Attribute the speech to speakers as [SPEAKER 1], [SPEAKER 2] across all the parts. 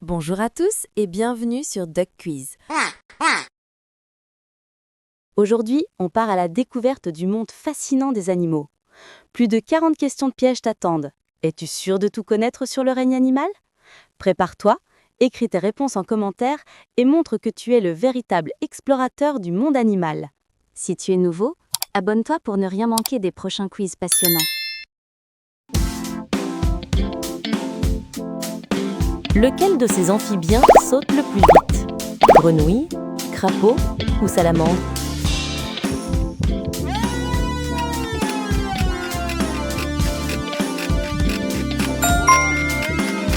[SPEAKER 1] Bonjour à tous et bienvenue sur Duck Quiz. Aujourd'hui, on part à la découverte du monde fascinant des animaux. Plus de 40 questions de pièges t'attendent. Es-tu sûr de tout connaître sur le règne animal ? Prépare-toi, écris tes réponses en commentaire et montre que tu es le véritable explorateur du monde animal. Si tu es nouveau, abonne-toi pour ne rien manquer des prochains quiz passionnants. Lequel de ces amphibiens saute le plus vite ? Grenouille, crapaud ou salamandre ?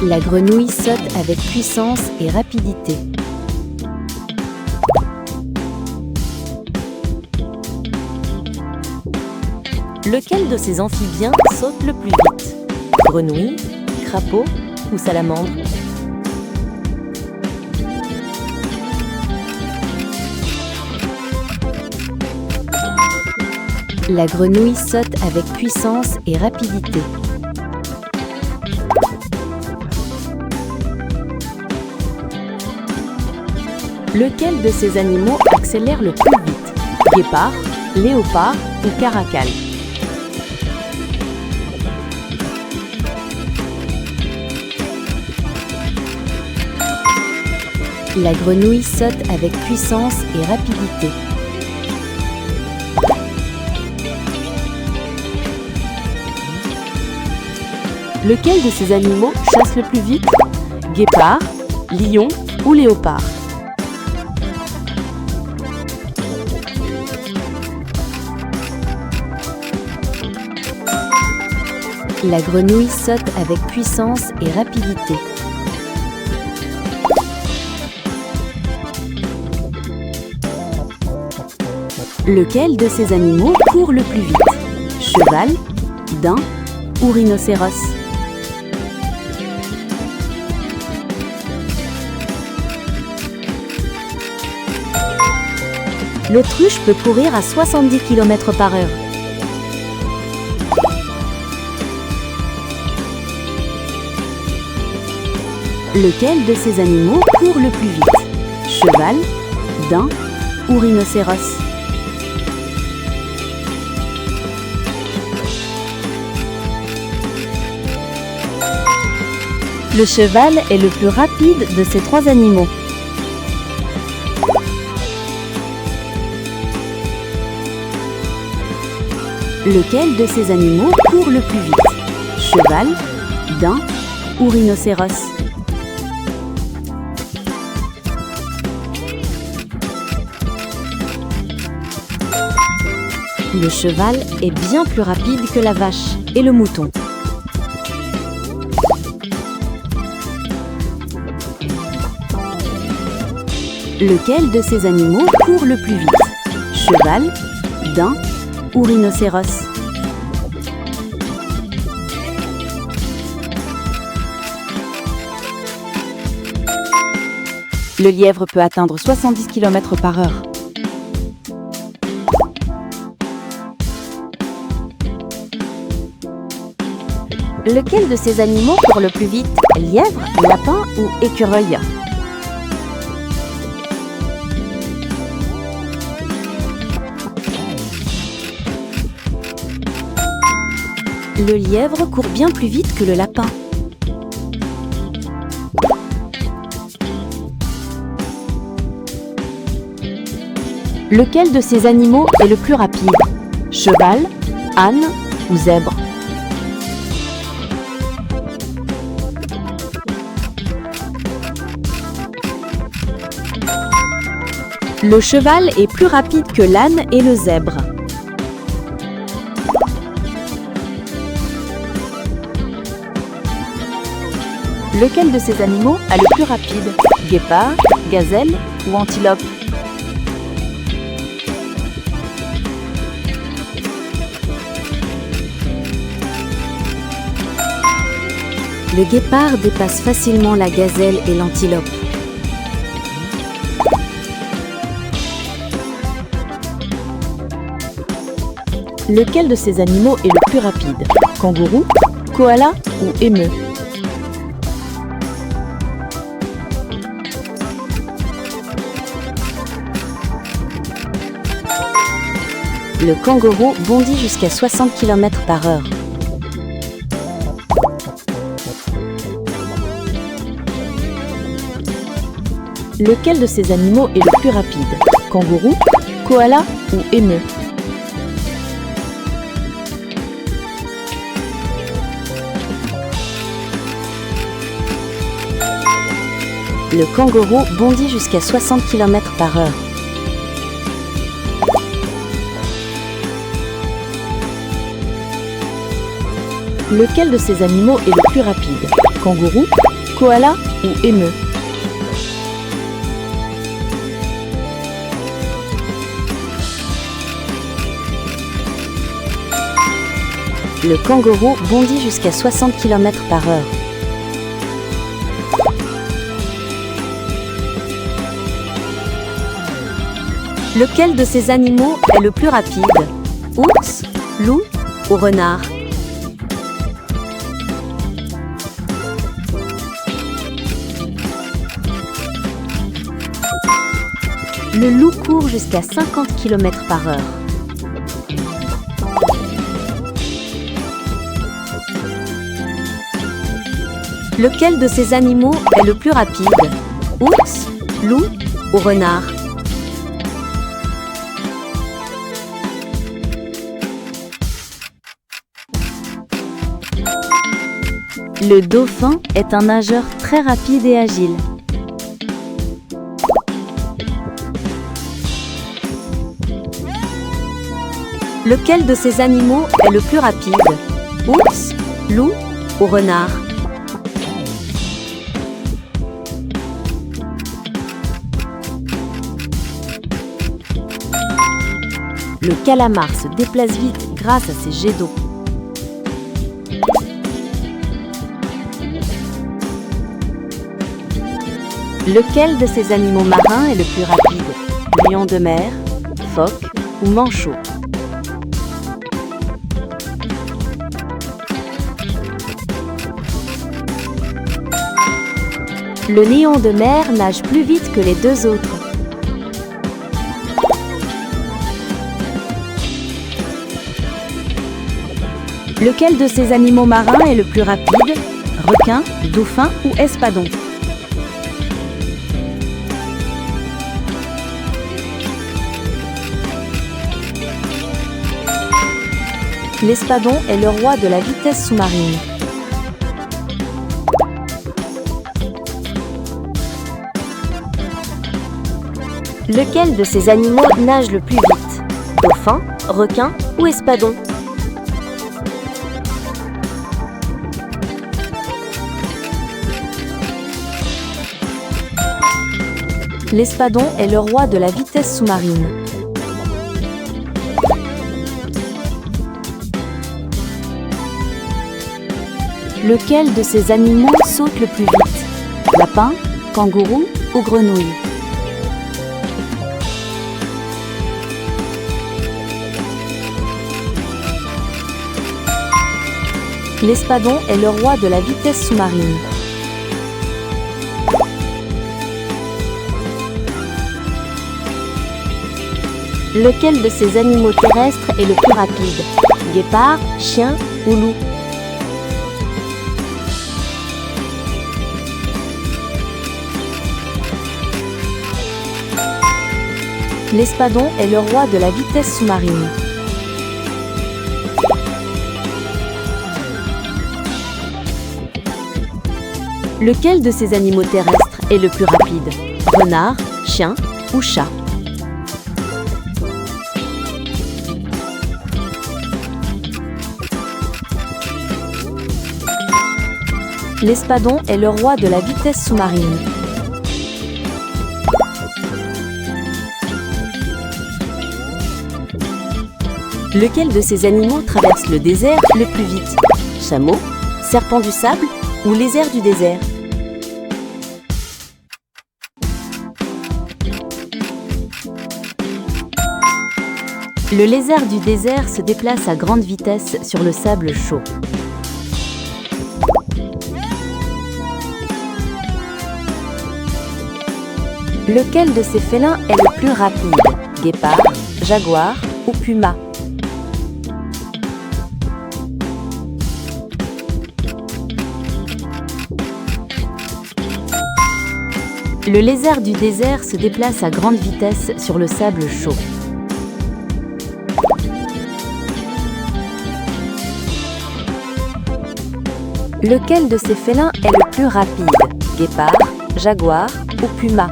[SPEAKER 1] La grenouille saute avec puissance et rapidité. Lequel de ces amphibiens saute le plus vite ? Grenouille, crapaud ou salamandre ? La grenouille saute avec puissance et rapidité. Lequel de ces animaux accélère le plus vite ? Guépard, léopard ou caracal ? La grenouille saute avec puissance et rapidité. Lequel de ces animaux chasse le plus vite ? Guépard, lion ou léopard ? La grenouille saute avec puissance et rapidité. Lequel de ces animaux court le plus vite ? Cheval, daim ou rhinocéros ? L'autruche peut courir à 70 km/h. Lequel de ces animaux court le plus vite ? Cheval, daim ou rhinocéros ? Le cheval est le plus rapide de ces trois animaux. Lequel de ces animaux court le plus vite ? Cheval, daim ou rhinocéros ? Le cheval est bien plus rapide que la vache et le mouton. Lequel de ces animaux court le plus vite ? Cheval, daim ou rhinocéros ? Le lièvre peut atteindre 70 km/h. Lequel de ces animaux court le plus vite ? Lièvre, lapin ou écureuil ? Le lièvre court bien plus vite que le lapin. Lequel de ces animaux est le plus rapide ? Cheval, âne ou zèbre ? Le cheval est plus rapide que l'âne et le zèbre. Lequel de ces animaux est le plus rapide ? Guépard, gazelle ou antilope ? Le guépard dépasse facilement la gazelle et l'antilope. Lequel de ces animaux est le plus rapide ? Kangourou, koala ou émeu ? Le kangourou bondit jusqu'à 60 km/h. Lequel de ces animaux est le plus rapide? Kangourou, koala ou émeu? Le kangourou bondit jusqu'à 60 km/h. Lequel de ces animaux est le plus rapide? Kangourou, koala ou émeu? Le kangourou bondit jusqu'à 60 km/h. Lequel de ces animaux est le plus rapide? Ours, loup ou renard? Le loup court jusqu'à 50 km/h. Lequel de ces animaux est le plus rapide? Ours, loup ou renard? Le dauphin est un nageur très rapide et agile. Lequel de ces animaux est le plus rapide? Ours, loup ou renard? Le calamar se déplace vite grâce à ses jets d'eau. Lequel de ces animaux marins est le plus rapide? Lion de mer, phoque ou manchot? Le lion de mer nage plus vite que les deux autres. Lequel de ces animaux marins est le plus rapide? Requin, dauphin ou espadon? L'espadon est le roi de la vitesse sous-marine. Lequel de ces animaux nage le plus vite? Dauphin, requin ou espadon? L'espadon est le roi de la vitesse sous-marine. Lequel de ces animaux saute le plus vite? Lapin, kangourou ou grenouille? L'espadon est le roi de la vitesse sous-marine. Lequel de ces animaux terrestres est le plus rapide? Guépard, chien ou loup? L'espadon est le roi de la vitesse sous-marine. Lequel de ces animaux terrestres est le plus rapide? Renard, chien ou chat? L'espadon est le roi de la vitesse sous-marine. Lequel de ces animaux traverse le désert le plus vite? Chameau, serpent du sable ou lézard du désert? Le lézard du désert se déplace à grande vitesse sur le sable chaud. Lequel de ces félins est le plus rapide? Guépard, jaguar ou puma? Le lézard du désert se déplace à grande vitesse sur le sable chaud. Lequel de ces félins est le plus rapide? Guépard, jaguar ou puma?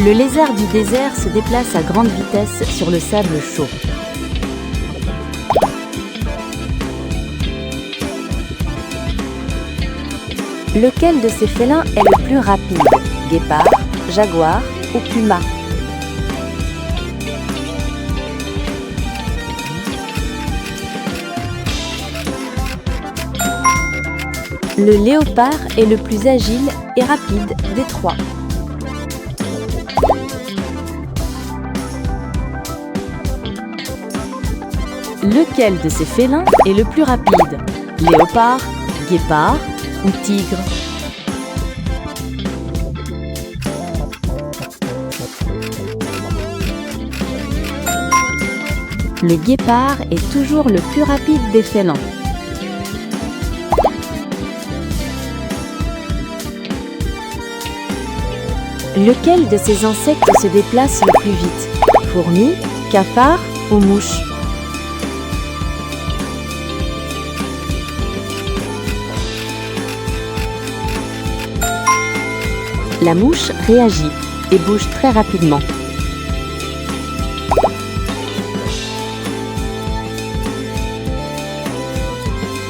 [SPEAKER 1] Le lézard du désert se déplace à grande vitesse sur le sable chaud. Lequel de ces félins est le plus rapide? Guépard, jaguar ou puma? Le léopard est le plus agile et rapide des trois. Lequel de ces félins est le plus rapide? Léopard, guépard ou tigre? Le guépard est toujours le plus rapide des félins. Lequel de ces insectes se déplace le plus vite? Fourmi, cafard ou mouche? La mouche réagit et bouge très rapidement.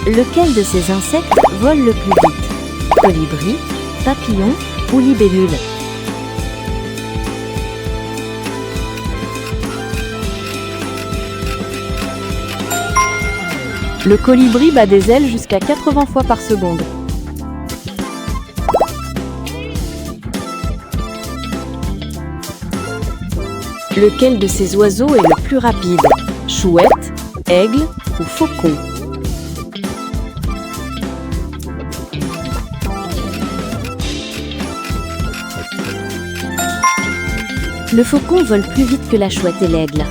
[SPEAKER 1] Lequel de ces insectes vole le plus vite? Colibri, papillon ou libellule? Le colibri bat des ailes jusqu'à 80 fois par seconde. Lequel de ces oiseaux est le plus rapide? Chouette, aigle ou faucon? Le faucon vole plus vite que la chouette et l'aigle.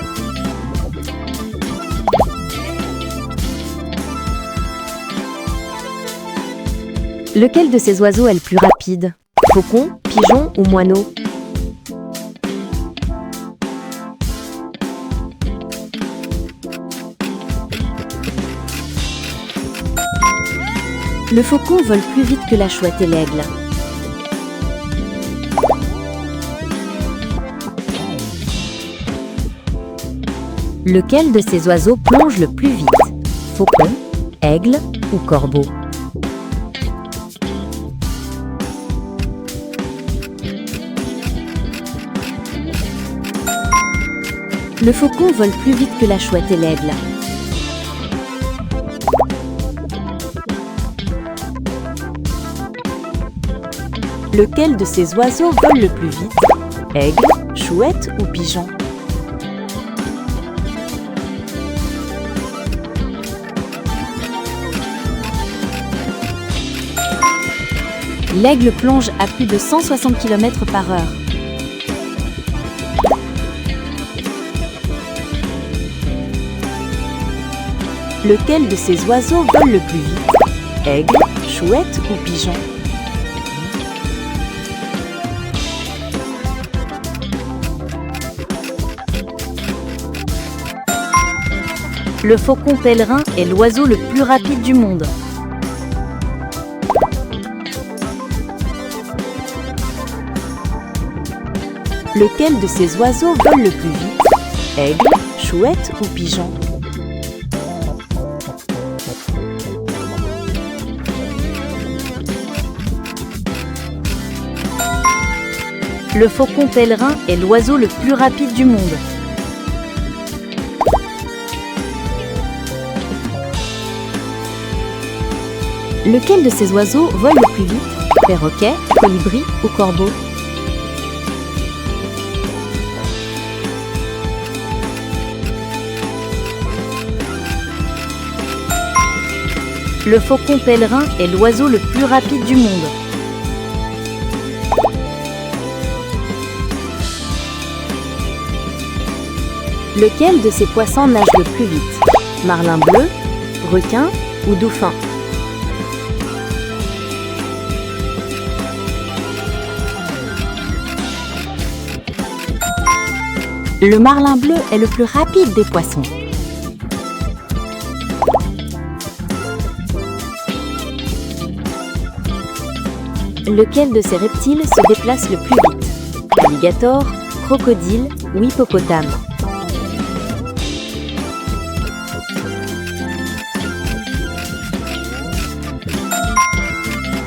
[SPEAKER 1] Lequel de ces oiseaux est le plus rapide? Faucon, pigeon ou moineau? Le faucon vole plus vite que la chouette et l'aigle. Lequel de ces oiseaux plonge le plus vite? Faucon, aigle ou corbeau? Le faucon vole plus vite que la chouette et l'aigle. Lequel de ces oiseaux vole le plus vite? Aigle, chouette ou pigeon? L'aigle plonge à plus de 160 km/h. Lequel de ces oiseaux vole le plus vite? Aigle, chouette ou pigeon? Le faucon pèlerin est l'oiseau le plus rapide du monde. Lequel de ces oiseaux vole le plus vite? Aigle, chouette ou pigeon? Le faucon pèlerin est l'oiseau le plus rapide du monde. Lequel de ces oiseaux vole le plus vite? Perroquet, colibri ou corbeau? Le faucon pèlerin est l'oiseau le plus rapide du monde. Lequel de ces poissons nage le plus vite? Marlin bleu, requin ou dauphin? Le marlin bleu est le plus rapide des poissons. Lequel de ces reptiles se déplace le plus vite? Alligator, crocodile ou hippopotame?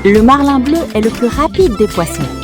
[SPEAKER 1] Le marlin bleu est le plus rapide des poissons.